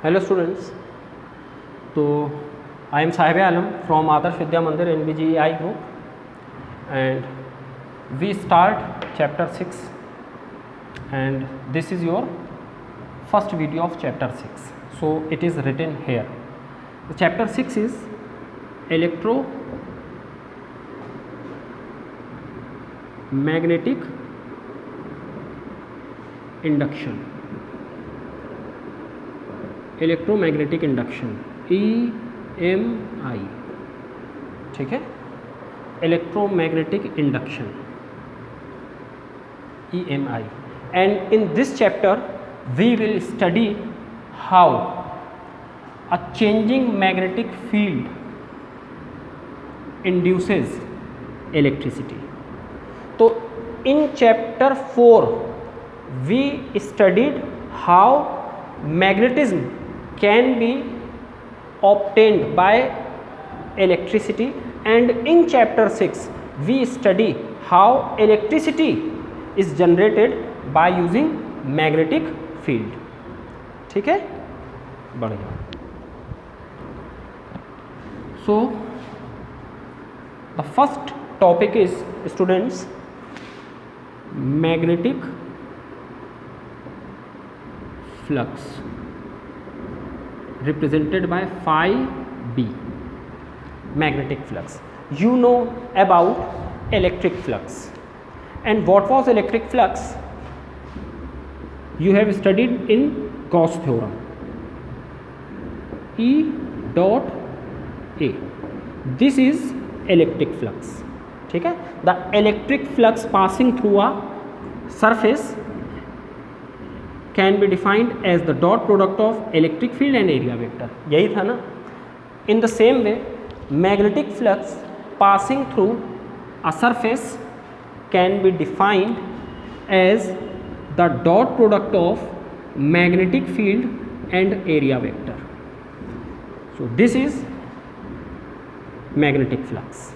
Hello students. So I am Sahib Alam from Adarsh Vidya Mandir NBGEI group, and we start chapter 6, and this is your first video of chapter 6. So it is written here. The chapter 6 is electromagnetic induction. Electromagnetic induction EMI, ठीक है, electromagnetic induction EMI. And in this chapter we will study how a changing magnetic field induces electricity. तो in chapter 4 we studied how magnetism can be obtained by electricity, and in chapter 6 we study how electricity is generated by using magnetic field. ठीक है, बढ़िया. So the first topic is, students, magnetic flux represented by phi b. Magnetic flux. You know about electric flux. And what was electric flux? You have studied in Gauss theorem. E dot A. This is electric flux. ठीक है. The electric flux passing through a surface can be defined as the dot product of electric field and area vector. यही था ना. In the same way, magnetic flux passing through a surface can be defined as the dot product of magnetic field and area vector. So this is magnetic flux.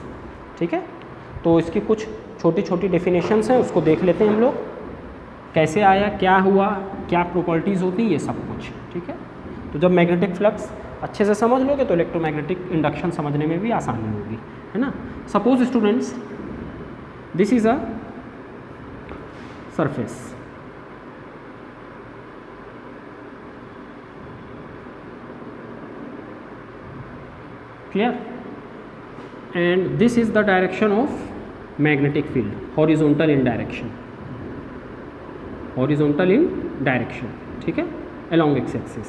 ठीक है. तो इसकी कुछ छोटी छोटी डेफिनेशंस हैं, उसको देख लेते हैं हम लोग. कैसे आया, क्या हुआ, क्या प्रॉपर्टीज़ होती हैं, ये सब कुछ. ठीक है. तो जब मैग्नेटिक फ्लक्स अच्छे से समझ लोगे तो इलेक्ट्रोमैग्नेटिक इंडक्शन समझने में भी आसानी होगी, है ना. Suppose students, this is a surface. Clear. And this is the direction of magnetic field, horizontal in direction, horizontal in direction. ठीक है, along x axis.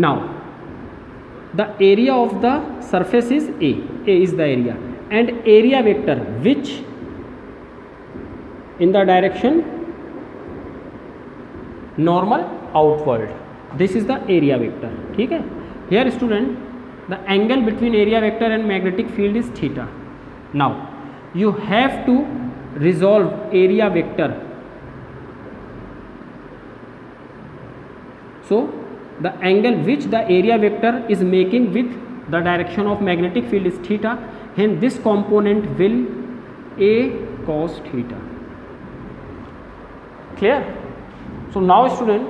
Now the area of the surface is A. A is the area, and area vector which in the direction normal outward, this is the area vector. ठीक है. Here student, the angle between area vector and magnetic field is theta. Now you have to resolve area vector. So the angle which the area vector is making with the direction of magnetic field is theta, hence this component will A cos theta. Clear? So now student,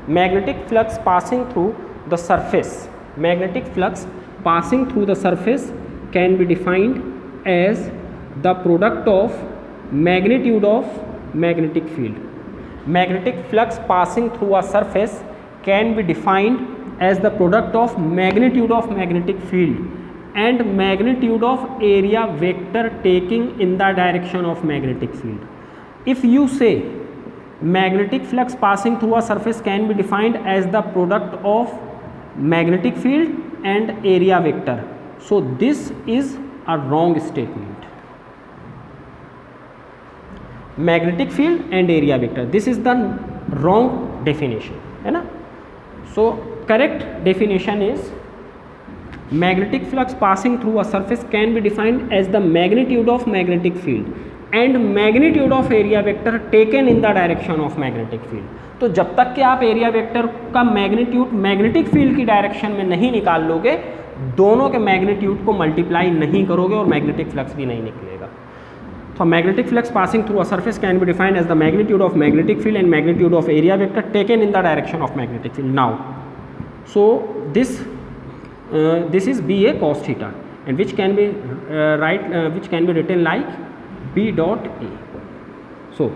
magnetic flux passing through the surface, magnetic flux passing through the surface can be defined as the product of magnitude of magnetic field. Magnetic flux passing through a surface can be defined as the product of magnitude of magnetic field and magnitude of area vector taking in the direction of magnetic field. If you say magnetic flux passing through a surface can be defined as the product of magnetic field and area vector, so this is a wrong statement. Magnetic field and area vector, this is the wrong definition, है ना. So correct definition is magnetic flux passing through a surface can be defined as the magnitude of magnetic field and magnitude of area vector taken in the direction of magnetic field. तो जब तक कि आप area vector का magnitude magnetic field की direction में नहीं निकाल लोगे, दोनों के मैग्नीट्यूड को मल्टीप्लाई नहीं करोगे और मैग्नेटिक फ्लक्स भी नहीं निकलेगा. So magnetic flux passing through a surface can be defined as the magnitude of magnetic field and magnitude of area vector taken in the direction of magnetic field. Now So this is BA cos theta, and which can be which can be written like B dot A. So